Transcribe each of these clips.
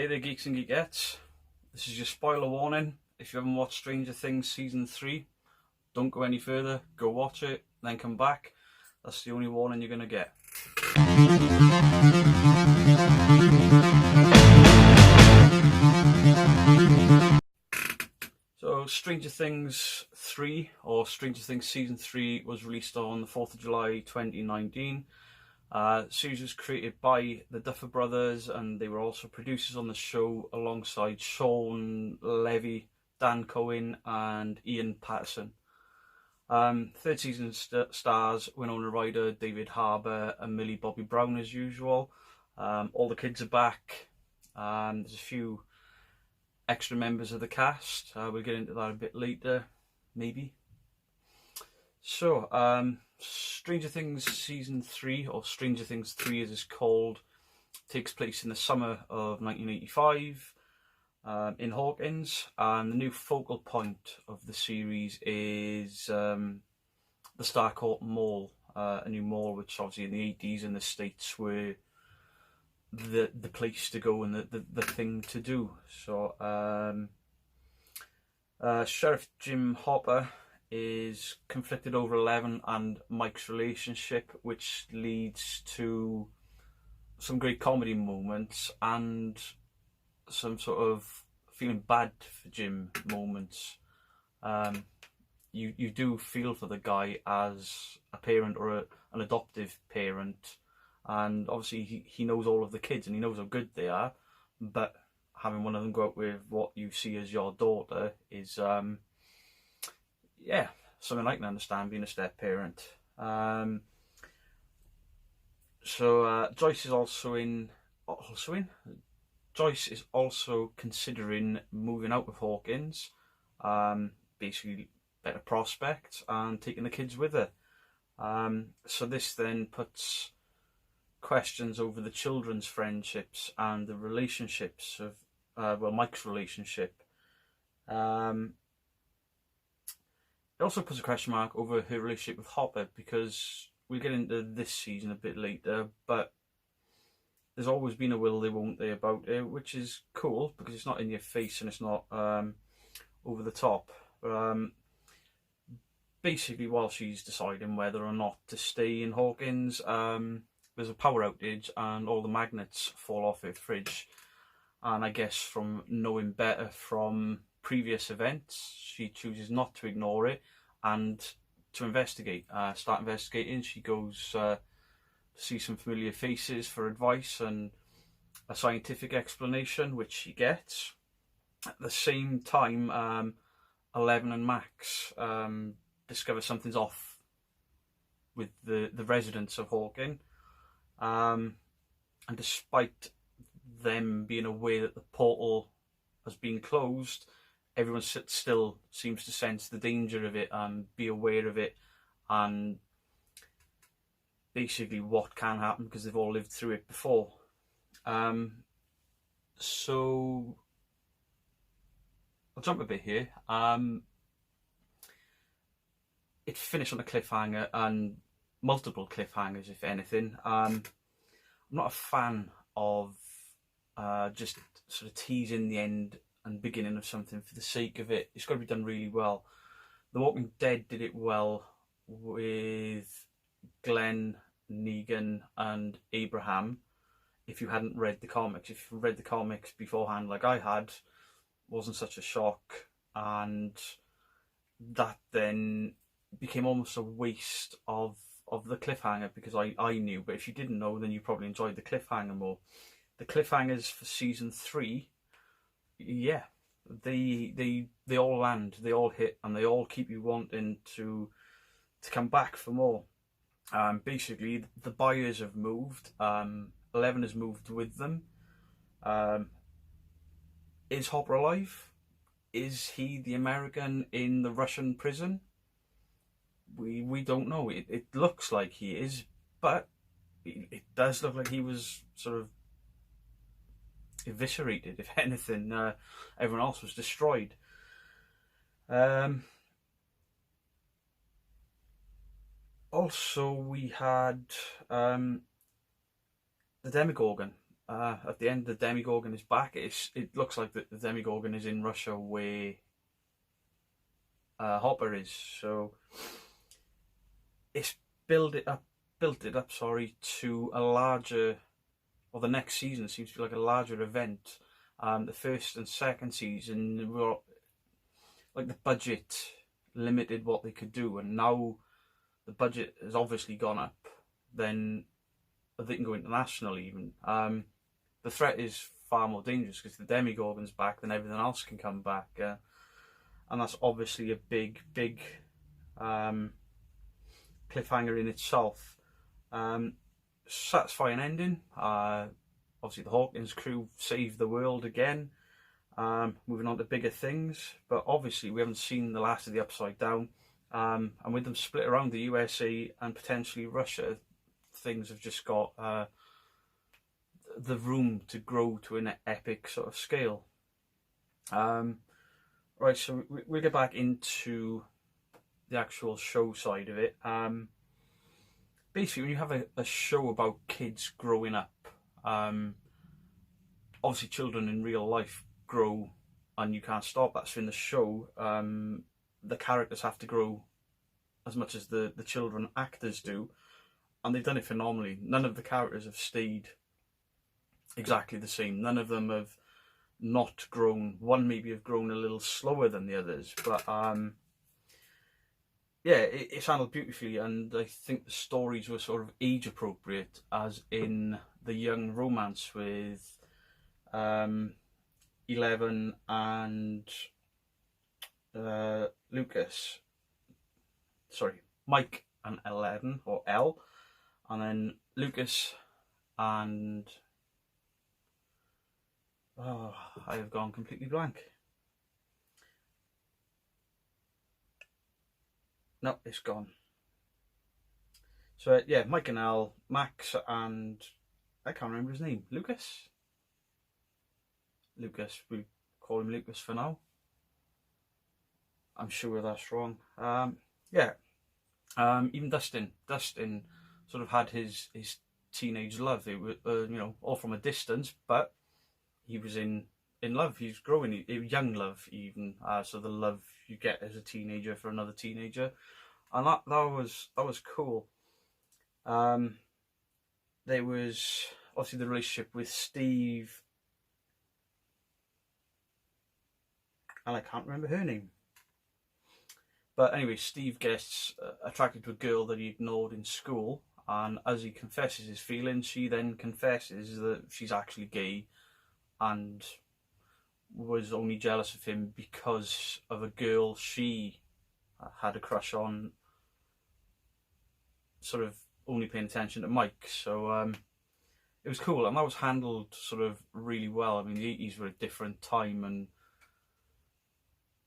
Hey there, geeks and geekettes. This is your spoiler warning. If you haven't watched Stranger Things Season 3, don't go any further. Go watch it, then come back. That's the only warning you're going to get. So, Stranger Things 3, or Stranger Things Season 3, was released on the 4th of July 2019. The series was created by the Duffer Brothers, and they were also producers on the show alongside Sean Levy, Dan Cohen, and Ian Patterson. Third season stars Winona Ryder, David Harbour, and Millie Bobby Brown as usual. All the kids are back. There's a few extra members of the cast. We'll get into that a bit later, maybe. So, Stranger Things Season 3, or Stranger Things 3 as it's called, takes place in the summer of 1985 in Hawkins, and the new focal point of the series is the Starcourt Mall, a new mall which obviously in the 80s in the States were the place to go and the thing to do. So Sheriff Jim Hopper is conflicted over Eleven and Mike's relationship, which leads to some great comedy moments and some sort of feeling bad for Jim moments. You do feel for the guy as a parent or an adoptive parent, and obviously he knows all of the kids and he knows how good they are, but having one of them go out with what you see as your daughter is something I can understand, being a step parent. Joyce is Joyce is also considering moving out of Hawkins, basically better prospects, and taking the kids with her. So this then puts questions over the children's friendships and the relationships of Mike's relationship. It also puts a question mark over her relationship with Hopper, because we'll get into this season a bit later, but there's always been a will they won't they about it, which is cool because it's not in your face and it's not over the top. Basically, while she's deciding whether or not to stay in Hawkins, there's a power outage and all the magnets fall off her fridge, and I guess from knowing better from previous events, she chooses not to ignore it and to investigate. Start investigating. She goes to see some familiar faces for advice and a scientific explanation, which she gets. At the same time, Eleven and Max discover something's off with the residents of Hawkins, and despite them being aware that the portal has been closed, everyone still seems to sense the danger of it and be aware of it, and basically what can happen because they've all lived through it before. So I'll jump a bit here. It finished on a cliffhanger, and multiple cliffhangers if anything. I'm not a fan of just sort of teasing the end and beginning of something for the sake of it. It's got to be done really well. The Walking Dead did it well with Glenn, Negan and Abraham. If you hadn't read the comics, if you read the comics beforehand like I had, wasn't such a shock, and that then became almost a waste of the cliffhanger because I knew, but if you didn't know, then you probably enjoyed the cliffhanger more. The cliffhangers for season 3, yeah, they all land, they all hit, and they all keep you wanting to come back for more. Basically, the buyers have moved. 11 has moved with them. Is Hopper alive? Is he the American in the Russian prison? We don't know. It looks like he is, but it does look like he was sort of eviscerated. If anything, everyone else was destroyed. Also, we had the Demogorgon at the end, the Demogorgon is back. It looks like the Demogorgon is in Russia where Hopper is. So it's built it up. Sorry, to a larger, or the next season seems to be like a larger event. The first and second season were like the budget limited what they could do, and now the budget has obviously gone up. Then they can go international even. The threat is far more dangerous because the Demogorgon's back, then everything else can come back, and that's obviously a big cliffhanger in itself. Satisfying ending. Obviously the Hawkins crew saved the world again. Moving on to bigger things, but obviously we haven't seen the last of the Upside Down, and with them split around the USA and potentially Russia, things have just got the room to grow to an epic sort of scale. Right, so we'll get back into the actual show side of it. Basically, when you have a show about kids growing up, obviously children in real life grow and you can't stop that. So in the show, the characters have to grow as much as the children actors do, and they've done it phenomenally. None of the characters have stayed exactly the same. None of them have not grown. One maybe have grown a little slower than the others, but yeah, it's handled beautifully, and I think the stories were sort of age appropriate, as in the young romance with 11 and Lucas. Sorry, Mike and 11, or L, and then Lucas and I have gone completely blank. No, it's gone. So yeah, Mike and Al, Max and I can't remember his name. Lucas. We call him Lucas for now. I'm sure that's wrong. Yeah. Even Dustin sort of had his teenage love. It was all from a distance, but he was in love. He was growing, young love even. So the love you get as a teenager for another teenager, and that was cool. There was obviously the relationship with Steve, and I can't remember her name. But anyway, Steve gets attracted to a girl that he ignored in school, and as he confesses his feelings, she then confesses that she's actually gay and was only jealous of him because of a girl she had a crush on, sort of only paying attention to Mike. So it was cool, and that was handled sort of really well. I mean, the 80s were a different time, and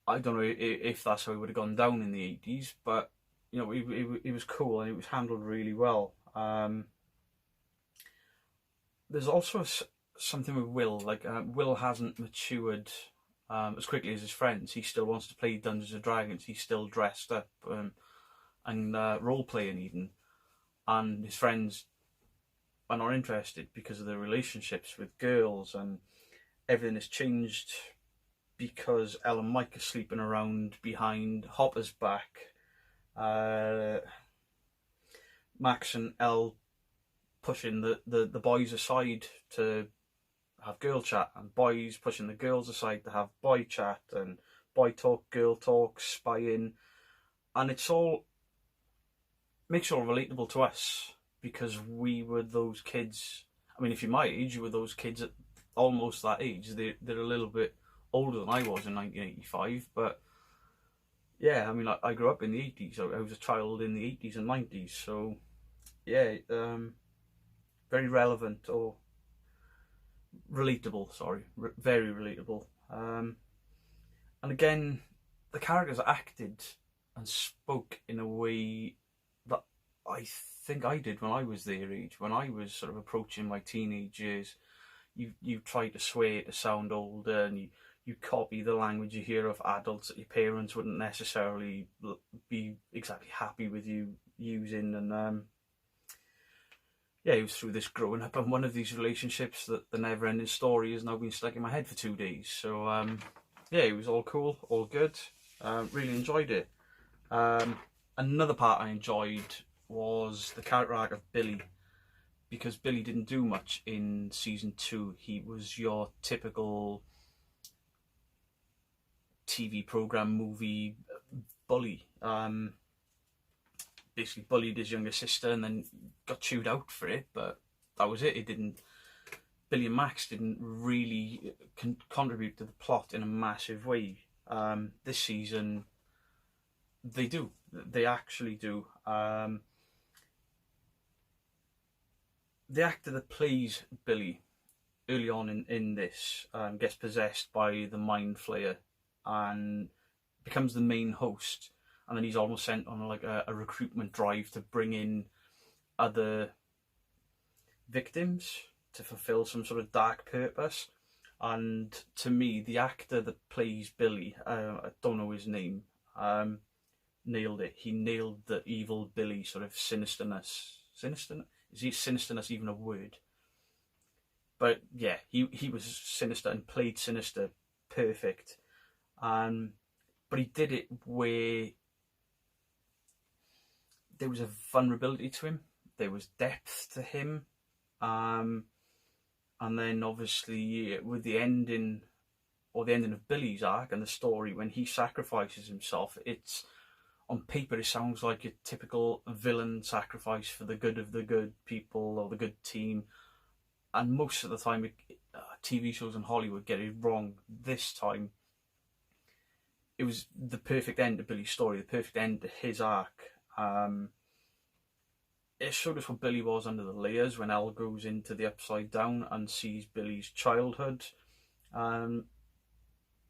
I don't know if that's how it would have gone down in the 80s, but it was cool, and it was handled really well. There's also something with Will, like Will hasn't matured as quickly as his friends. He still wants to play Dungeons and Dragons. He's still dressed up and role playing even, and his friends are not interested because of their relationships with girls, and everything has changed because Elle and Mike are sleeping around behind Hopper's back. Max and Elle pushing the boys aside to have girl chat, and boys pushing the girls aside to have boy chat, and boy talk, girl talk, spying, and it makes it all relatable to us because we were those kids. I mean, if you're my age, you were those kids at almost that age. They're a little bit older than I was in 1985, but yeah, I mean, I grew up in the 80s. I was a child in the 80s and 90s, so yeah, very relevant, or relatable, sorry, very relatable. And again, the characters acted and spoke in a way that I think I did when I was their age, when I was sort of approaching my teenage years. You try to sway it to sound older, and you copy the language you hear of adults that your parents wouldn't necessarily be exactly happy with you using, and yeah, he was through this growing up, and one of these relationships, that the never-ending story, has now been stuck in my head for 2 days. So yeah, it was all cool, all good. Really enjoyed it. Another part I enjoyed was the character arc of Billy, because Billy didn't do much in season 2. He was your typical TV program movie bully. Basically bullied his younger sister and then got chewed out for it, but that was it. It didn't. Billy and Max didn't really contribute to the plot in a massive way. This season, they do. They actually do. The actor that plays Billy early on in this gets possessed by the Mind Flayer and becomes the main host, and then he's almost sent on like a recruitment drive to bring in other victims to fulfill some sort of dark purpose. And to me, the actor that plays Billy, I don't know his name, nailed it. He nailed the evil Billy sort of sinisterness. Is sinisterness even a word? But yeah, he was sinister and played sinister perfect. But he did it where there was a vulnerability to him, there was depth to him, and then obviously with the ending of Billy's arc and the story, when he sacrifices himself, it's on paper it sounds like a typical villain sacrifice for the good of the good people or the good team, and most of the time TV shows in Hollywood get it wrong. This time it was the perfect end to Billy's story, the perfect end to his arc. It showed us what Billy was under the layers when Elle goes into the Upside Down and sees Billy's childhood, and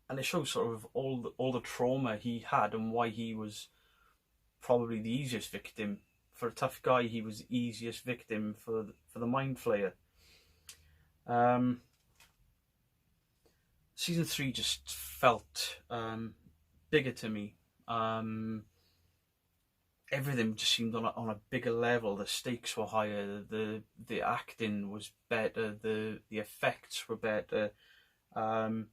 it shows sort of all the trauma he had and why he was probably the easiest victim. For a tough guy, he was the easiest victim for the Mind Flayer. Season 3 just felt bigger to me. Everything just seemed on a bigger level. The stakes were higher. The acting was better. The effects were better. The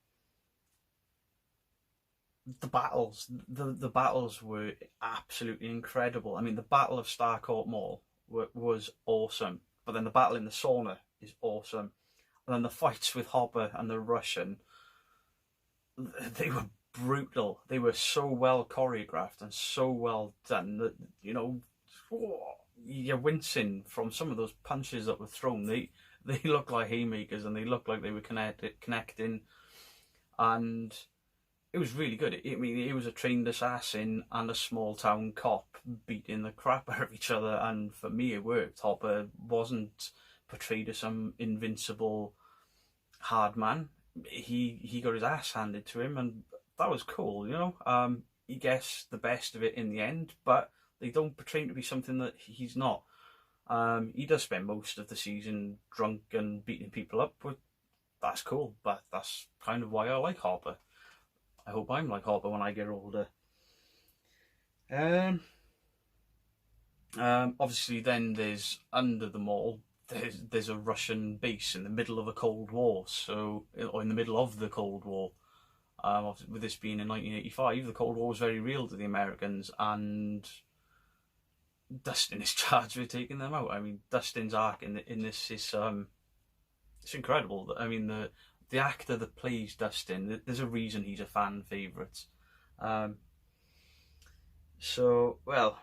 battles were absolutely incredible. I mean, the Battle of Starcourt Mall was awesome, but then the battle in the sauna is awesome, and then the fights with Hopper and the Russian, they were brutal. They were so well choreographed and so well done that, you know, you're wincing from some of those punches that were thrown. They look like haymakers, and they look like they were connecting, and it was really good. I mean, it was a trained assassin and a small town cop beating the crap out of each other, and for me it worked. Hopper wasn't portrayed as some invincible hard man. He got his ass handed to him, and that was cool, you know. He gets the best of it in the end, but they don't portray him to be something that he's not. He does spend most of the season drunk and beating people up, but that's cool. But that's kind of why I like Hopper. I hope I'm like Hopper when I get older. Obviously then there's under the mall, there's a Russian base in the middle of a Cold War, or in the middle of the Cold War. With this being in 1985, the Cold War was very real to the Americans, and Dustin is charged with taking them out. I mean, Dustin's arc in this is it's incredible. I mean, the actor that plays Dustin, there's a reason he's a fan favourite. So, well,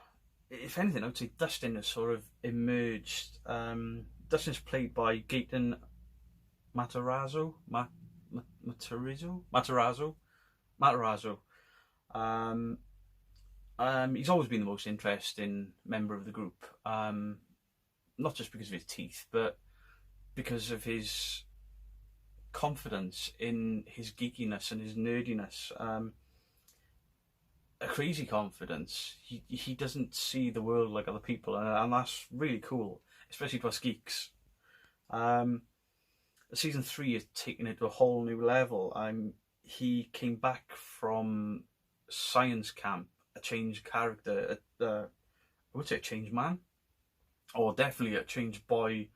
if anything, I would say Dustin has sort of emerged. Dustin's played by Gaten Matarazzo. He's always been the most interesting member of the group. Not just because of his teeth, but because of his confidence in his geekiness and his nerdiness. A crazy confidence. He doesn't see the world like other people, and that's really cool, especially for us geeks. Season 3 is taking it to a whole new level. He came back from science camp, a changed character, I would say a changed man. or definitely a changed boy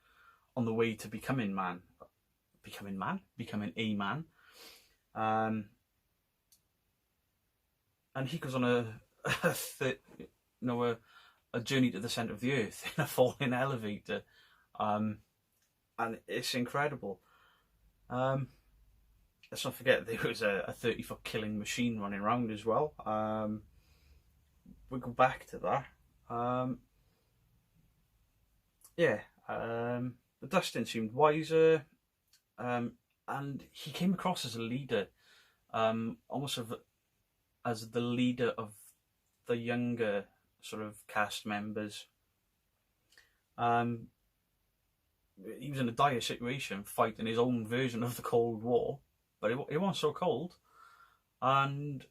on the way to becoming a man. Um, and he goes on a journey to the center of the earth in a falling elevator, um, and it's incredible. Um, let's not forget there was a 30-foot killing machine running around as well. We go back to that. Yeah, but Dustin seemed wiser, and he came across as a leader, almost as the leader of the younger sort of cast members. He was in a dire situation, fighting his own version of the Cold War, but it wasn't so cold. And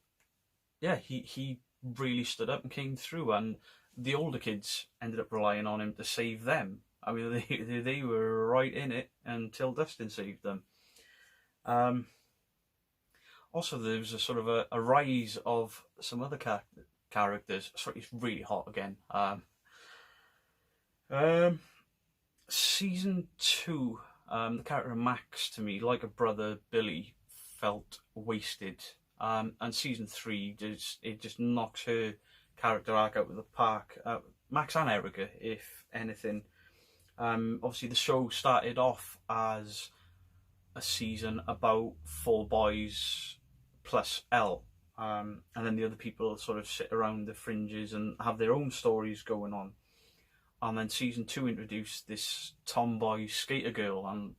yeah, he really stood up and came through, and the older kids ended up relying on him to save them. I mean, they were right in it until Dustin saved them. Also, there was a sort of a rise of some other characters. Sorry, it's really hot again. Season 2, the character of Max, to me, like a brother Billy, felt wasted. And season 3 just knocks her character arc out of the park. Max and Erica, if anything. Obviously, the show started off as a season about 4 boys plus Elle, and then the other people sort of sit around the fringes and have their own stories going on. And then season 2 introduced this tomboy skater girl, and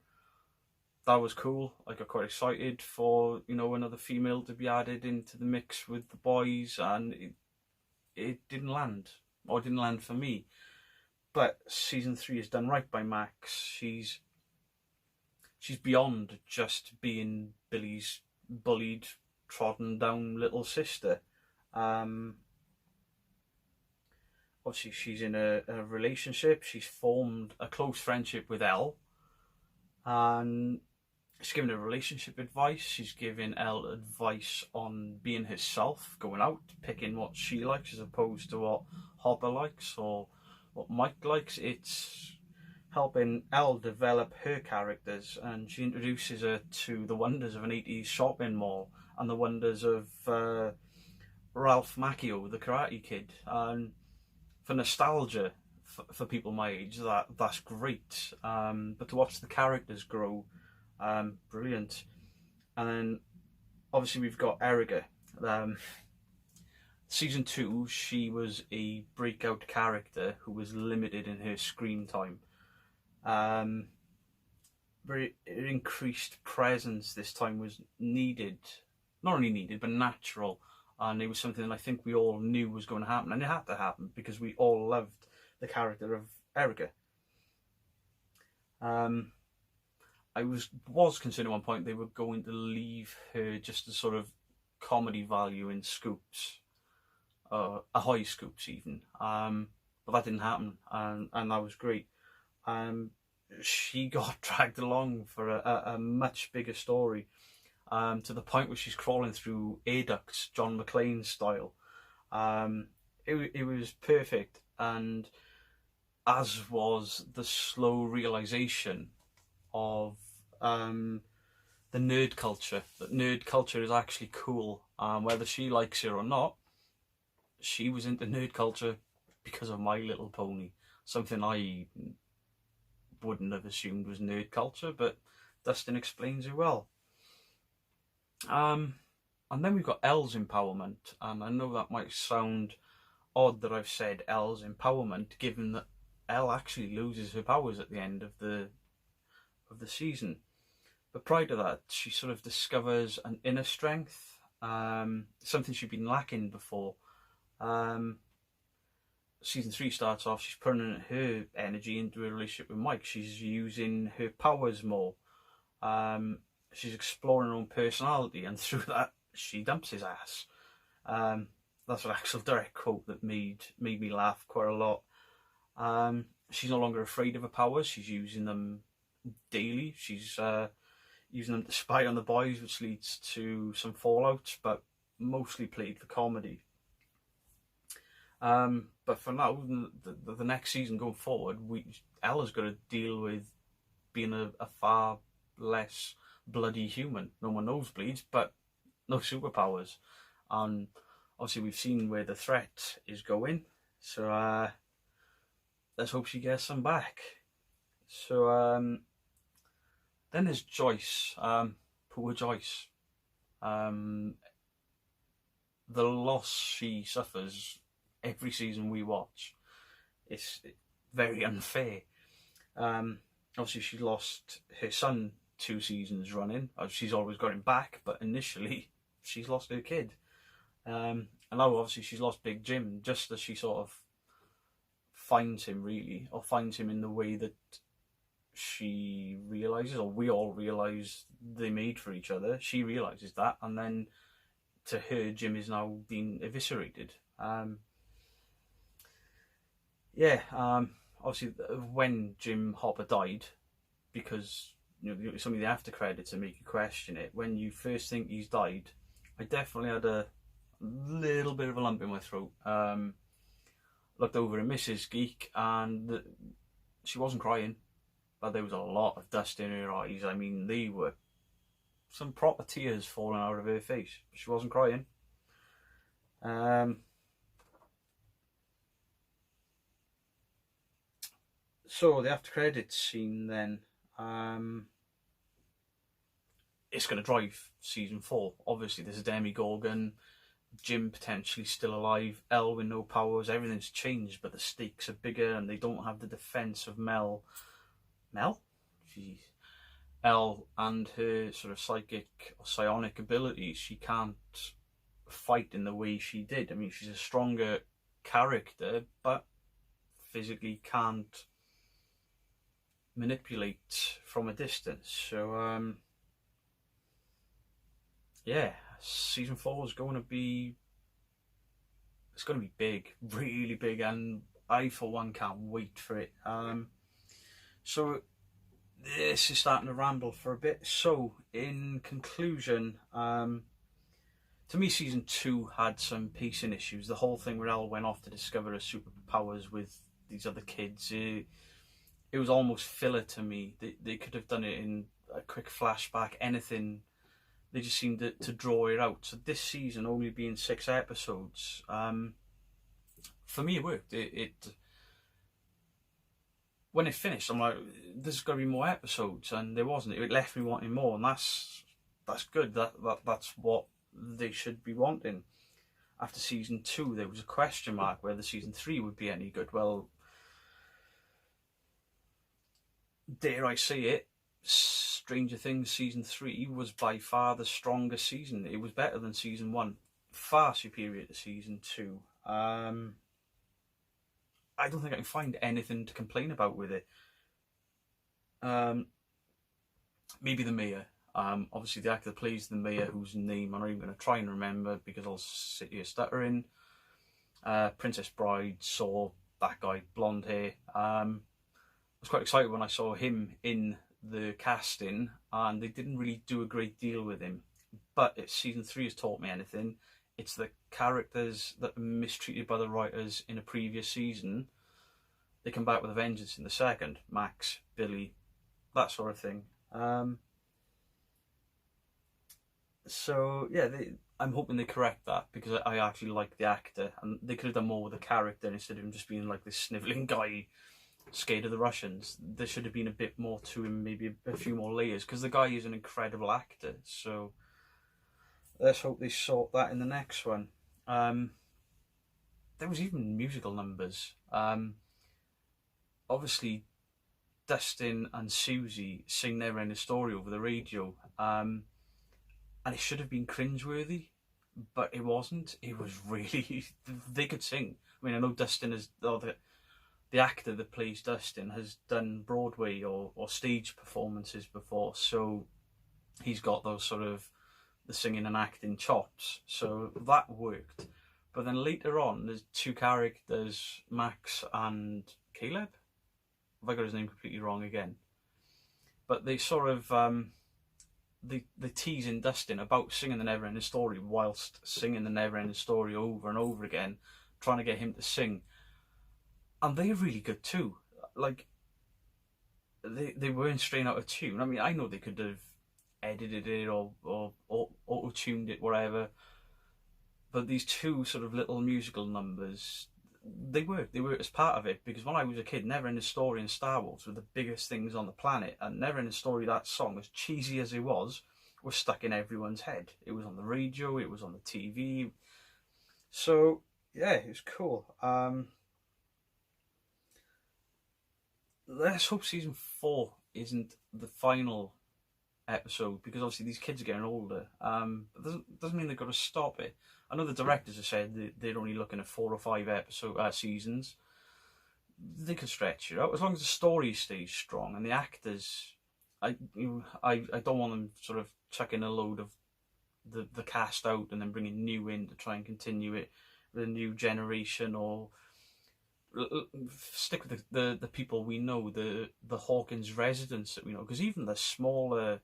that was cool. I got quite excited for another female to be added into the mix with the boys, and it didn't land, or didn't land for me. But season 3 is done right by Max. She's beyond just being Billy's bullied, trodden down little sister. Obviously, she's in a relationship. She's formed a close friendship with Elle, and she's given her relationship advice. She's giving Elle advice on being herself, going out, picking what she likes as opposed to what Hopper likes or what Mike likes. It's helping Elle develop her characters, and she introduces her to the wonders of an 80s shopping mall and the wonders of Ralph Macchio, the Karate Kid. And for nostalgia, for people my age, that's great. But to watch the characters grow, brilliant. And then obviously we've got Erica. Season 2, she was a breakout character who was limited in her screen time. Very increased presence this time was needed, not only needed but natural, and it was something I think we all knew was going to happen, and it had to happen because we all loved the character of Erica. I was concerned at one point they were going to leave her just as sort of comedy value in scoops, Ahoy scoops even, but that didn't happen, and that was great. She got dragged along for a much bigger story, to the point where she's crawling through air ducts, John McClane style. It was perfect, and as was the slow realization of the nerd culture, that nerd culture is actually cool, whether she likes it or not. She was into nerd culture because of My Little Pony, something I wouldn't have assumed was nerd culture, but Dustin explains it well. And then we've got Elle's empowerment, and I know that might sound odd that I've said Elle's empowerment, given that Elle actually loses her powers at the end of the season. But prior to that, she sort of discovers an inner strength, something she'd been lacking before. Season 3 starts off, she's putting her energy into a relationship with Mike. She's using her powers more. She's exploring her own personality, and through that, she dumps his ass. That's an actual direct quote that made me laugh quite a lot. She's no longer afraid of her powers. She's using them daily. She's using them to spy on the boys, which leads to some fallouts, but mostly played for comedy. But for now, the next season going forward, Ella's got to deal with being a far less bloody human. No more nosebleeds, but no superpowers. And obviously, we've seen where the threat is going. So let's hope she gets some back. So then there's Joyce. Poor Joyce. The loss she suffers every season we watch, it's very unfair. Obviously, she lost her son 2 seasons running. She's always got him back, but initially she's lost her kid. And now obviously she's lost Big Jim, just as she sort of finds him, really, or finds him in the way that she realises, or we all realise they made for each other. She realises that, and then to her, Jim is now being eviscerated. Obviously, when Jim Hopper died, because some of the after credits that make you question it. When you first think he's died, I definitely had a little bit of a lump in my throat. Looked over at Mrs. Geek, and she wasn't crying, but there was a lot of dust in her eyes. I mean, they were some proper tears falling out of her face. She wasn't crying. So the after credits scene then, it's going to drive season 4. Obviously, there's a Demogorgon, Jim potentially still alive, Elle with no powers. Everything's changed, but the stakes are bigger, and they don't have the defense of Mel. Jeez. Elle and her sort of psychic or psionic abilities. She can't fight in the way she did. I mean, she's a stronger character, but physically can't manipulate from a distance. So season 4 is going to be, it's going to be big, really big, and I for one can't wait for it. So this is starting to ramble for a bit. So in conclusion, to me, season 2 had some pacing issues. The whole thing where Elle went off to discover her superpowers with these other kids, it was almost filler to me. They could have done it in a quick flashback, anything. They just seemed to draw it out. So this season only being 6 episodes, for me it worked. When it finished, I'm like, there's got to be more episodes, and there wasn't. It left me wanting more, and that's good. That's what they should be wanting. After season 2, there was a question mark whether season 3 would be any good. Well, dare I say it, Stranger Things season 3 was by far the strongest season. It was better than season 1, far superior to season 2. I don't think I can find anything to complain about with it. Maybe the mayor. Obviously the actor that plays the mayor, whose name I'm not even going to try and remember because I'll sit here stuttering. Princess Bride, saw that guy, blonde hair. I was quite excited when I saw him in the casting, and they didn't really do a great deal with him. But if season 3 has taught me anything, it's the characters that are mistreated by the writers in a previous season. They come back with a vengeance in the second. Max, Billy, that sort of thing. So yeah, I'm hoping they correct that, because I actually like the actor, and they could have done more with the character instead of him just being like this snivelling guy scared of the Russians. There should have been a bit more to him, maybe a few more layers, because the guy is an incredible actor. So let's hope they sort that in the next one. There was even musical numbers. Obviously, Dustin and Susie sing their end of story over the radio, and it should have been cringeworthy, but it wasn't. It was really, they could sing. I mean, I know Dustin is, the actor that plays Dustin has done Broadway or stage performances before, so he's got those sort of the singing and acting chops, so that worked. But then later on, there's 2 characters, Max and Caleb. Have I got his name completely wrong again? But they sort of they tease in Dustin about singing the Neverending Story whilst singing the Neverending Story over and over again, trying to get him to sing, and they're really good too. Like, they weren't straight out of tune. I mean, I know they could have edited it or auto-tuned it, whatever, but these two sort of little musical numbers, they worked as part of it. Because when I was a kid, Never-Ending Story and Star Wars were the biggest things on the planet, and Never-Ending Story, that song, as cheesy as it was stuck in everyone's head. It was on the radio, it was on the TV, so yeah, it was cool. Let's hope season 4 isn't the final episode, because obviously these kids are getting older. But doesn't mean they've got to stop it. I know the directors have said they're only looking at 4 or 5 seasons. They could stretch it out as long as the story stays strong and the actors. I don't want them sort of chucking a load of the cast out and then bringing new in to try and continue it with a new generation, or stick with the people we know, the Hawkins residents that we know, because even the smaller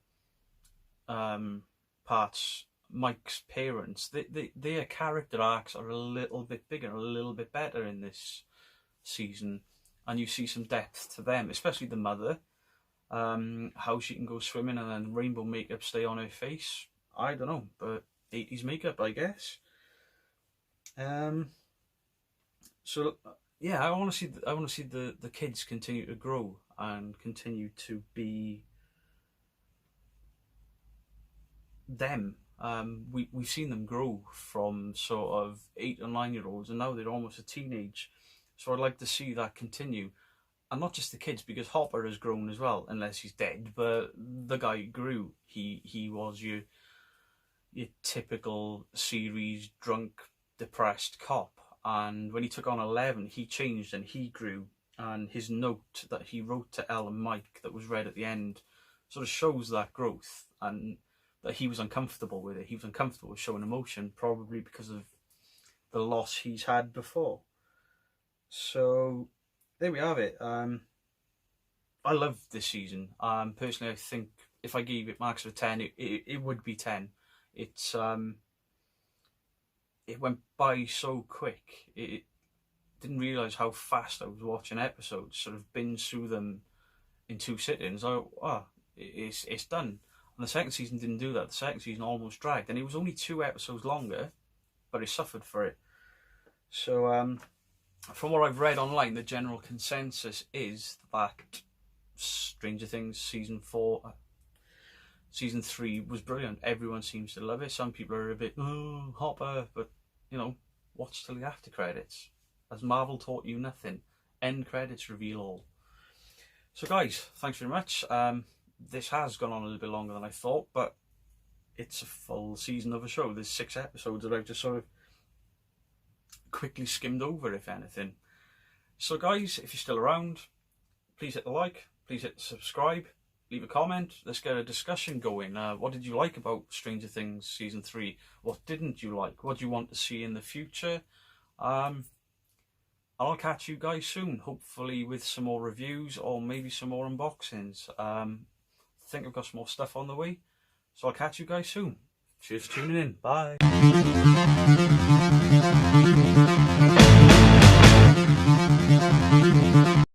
parts, Mike's parents, their character arcs are a little bit bigger, a little bit better in this season, and you see some depth to them, especially the mother, how she can go swimming and then rainbow makeup stay on her face. I don't know, but 80s makeup, I guess. So yeah, I want to see the kids continue to grow and continue to be them. We've seen them grow from sort of 8 or 9-year-olds, and now they're almost a teenage. So I'd like to see that continue, and not just the kids, because Hopper has grown as well, unless he's dead. But the guy grew. He was your typical series drunk, depressed cop. And when he took on 11, he changed and he grew. And his note that he wrote to Elle and Mike that was read at the end sort of shows that growth, and that he was uncomfortable with it. He was uncomfortable with showing emotion, probably because of the loss he's had before. So there we have it. I love this season. Personally, I think if I gave it marks of 10, it would be 10. It's it went by so quick. It didn't realise how fast I was watching episodes. Sort of binge through them in 2 sittings. It's done. And the second season didn't do that. The second season almost dragged, and it was only 2 episodes longer, but it suffered for it. So from what I've read online, the general consensus is that Stranger Things season 3 was brilliant. Everyone seems to love it. Some people are a bit, oh, Hopper, but you know, watch till the after credits. As Marvel taught you nothing, end credits reveal all. So guys, thanks very much. This has gone on a little bit longer than I thought, but it's a full season of a show. There's 6 episodes that I've just sort of quickly skimmed over, if anything. So guys, if you're still around, please hit the like, please hit the subscribe, leave a comment. Let's get a discussion going. What did you like about Stranger Things season 3? What didn't you like? What do you want to see in the future? I'll catch you guys soon, hopefully with some more reviews or maybe some more unboxings. I think I've got some more stuff on the way, so I'll catch you guys soon. Cheers for tuning in. Bye.